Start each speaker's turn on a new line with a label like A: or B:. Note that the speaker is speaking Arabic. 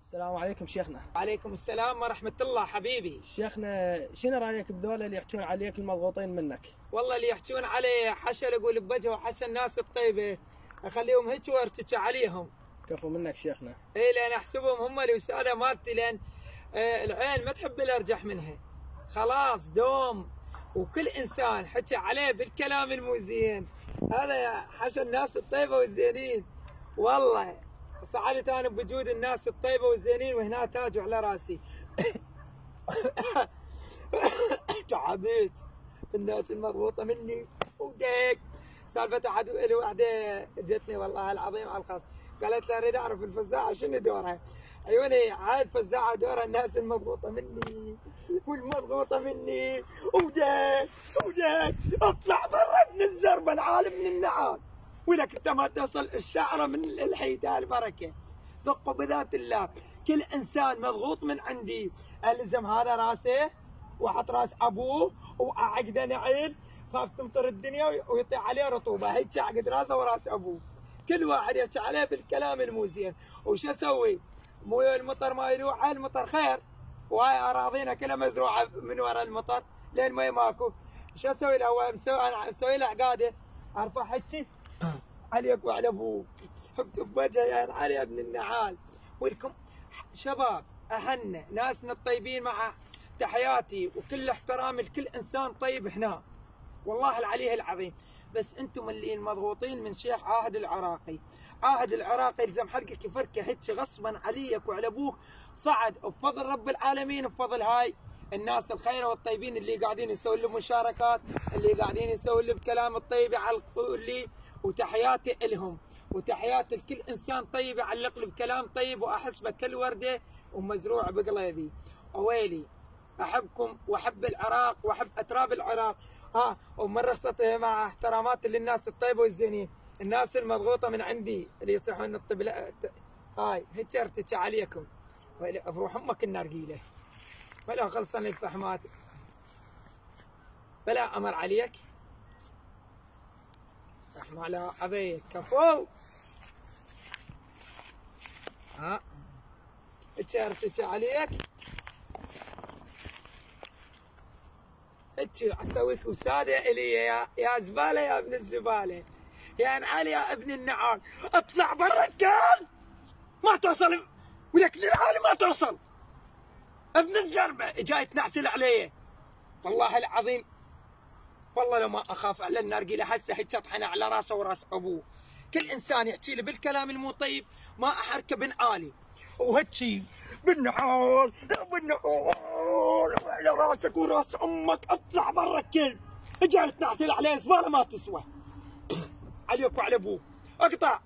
A: السلام عليكم شيخنا.
B: وعليكم السلام ورحمة الله حبيبي.
A: شيخنا شنو رايك بذولا اللي يحجون عليك المضغوطين منك؟
B: والله اللي يحجون علي حشا اقول بوجهه وحشا الناس الطيبة اخليهم هيك وارتكى عليهم.
A: كفو منك شيخنا.
B: اي لان احسبهم هم الوسادة مالتي، لان العين ما تحب الارجح منها. خلاص دوم وكل انسان حكى عليه بالكلام المو زين، هذا يا حشا الناس الطيبة والزينين. والله سعدت انا بوجود الناس الطيبة والزينين وهنا تاج على راسي. تعبت الناس المضغوطة مني وديك سالفة احد وحده جتني والله العظيم على الخاص، قالت لي اريد اعرف الفزاعة شنو دورها. عيوني هاي الفزاعة دورها الناس المضغوطة مني والمضغوطة مني وديك اطلع برا من الزربة العالم من النعال، ولك انت ما توصل الشعرة من الحيتة البركة. ثقوا بذات الله، كل انسان مضغوط من عندي الزم هذا راسه واحط راس ابوه واعقده نعيل، خاف تمطر الدنيا ويطيح عليه رطوبه، هيك اعقد راسه وراس ابوه. كل واحد يحكي عليه بالكلام المو زين، وش اسوي؟ مو المطر ما يلوح، المطر خير، وهاي اراضينا كلها مزروعه من وراء المطر لين ما ماكو. شو اسوي له؟ هو انا اسوي له عقاده ارفع هيك عليك وعلى ابوك بوجهه يا علي يا ابن النعال. ولكم شباب اهلنا ناسنا الطيبين، مع تحياتي وكل احترامي لكل انسان طيب هنا والله العلي العظيم، بس انتم اللي مضغوطين من شيخ عاهد العراقي. عاهد العراقي يلزم حلقك يفركه هيك غصبا عليك وعلى ابوك، صعد بفضل رب العالمين، بفضل هاي الناس الخيره والطيبين اللي قاعدين يسوون له مشاركات، اللي قاعدين يسوون له بكلام الطيب يعلقوا لي، وتحياتي لهم وتحياتي لكل انسان طيب يعلق لي بكلام طيب واحسبه كل ورده ومزروع بقلبي. اويلي احبكم واحب العراق واحب اتراب العراق. ومره مع احترامات للناس الطيبه والزينين، الناس المضغوطه من عندي اللي يصيحون الطب هاي هيك ارتكي عليكم بروح امك النرجيله ولا خلصني الفحمات بلا امر عليك رحمة على عبيد كفو. هيك ارتكي عليك، هيك اسويك وساده الي يا زباله يا ابن الزباله، يا علي يا ابن النعال. اطلع برا الكال ما توصل، ولك للعالي ما توصل. ابن الزربه جاي تنعتل عليه والله العظيم. والله لو ما اخاف على النرجيله هسه هيك اطحنه على راسه وراس ابوه. كل انسان يحكي لي بالكلام المو طيب ما احركه بنعالي، وهيك بالنعال على راسك وراس امك. اطلع برا الكل، جاي تنعتل عليه زباله ما تسوى عليك وعلى ابوك. اقطع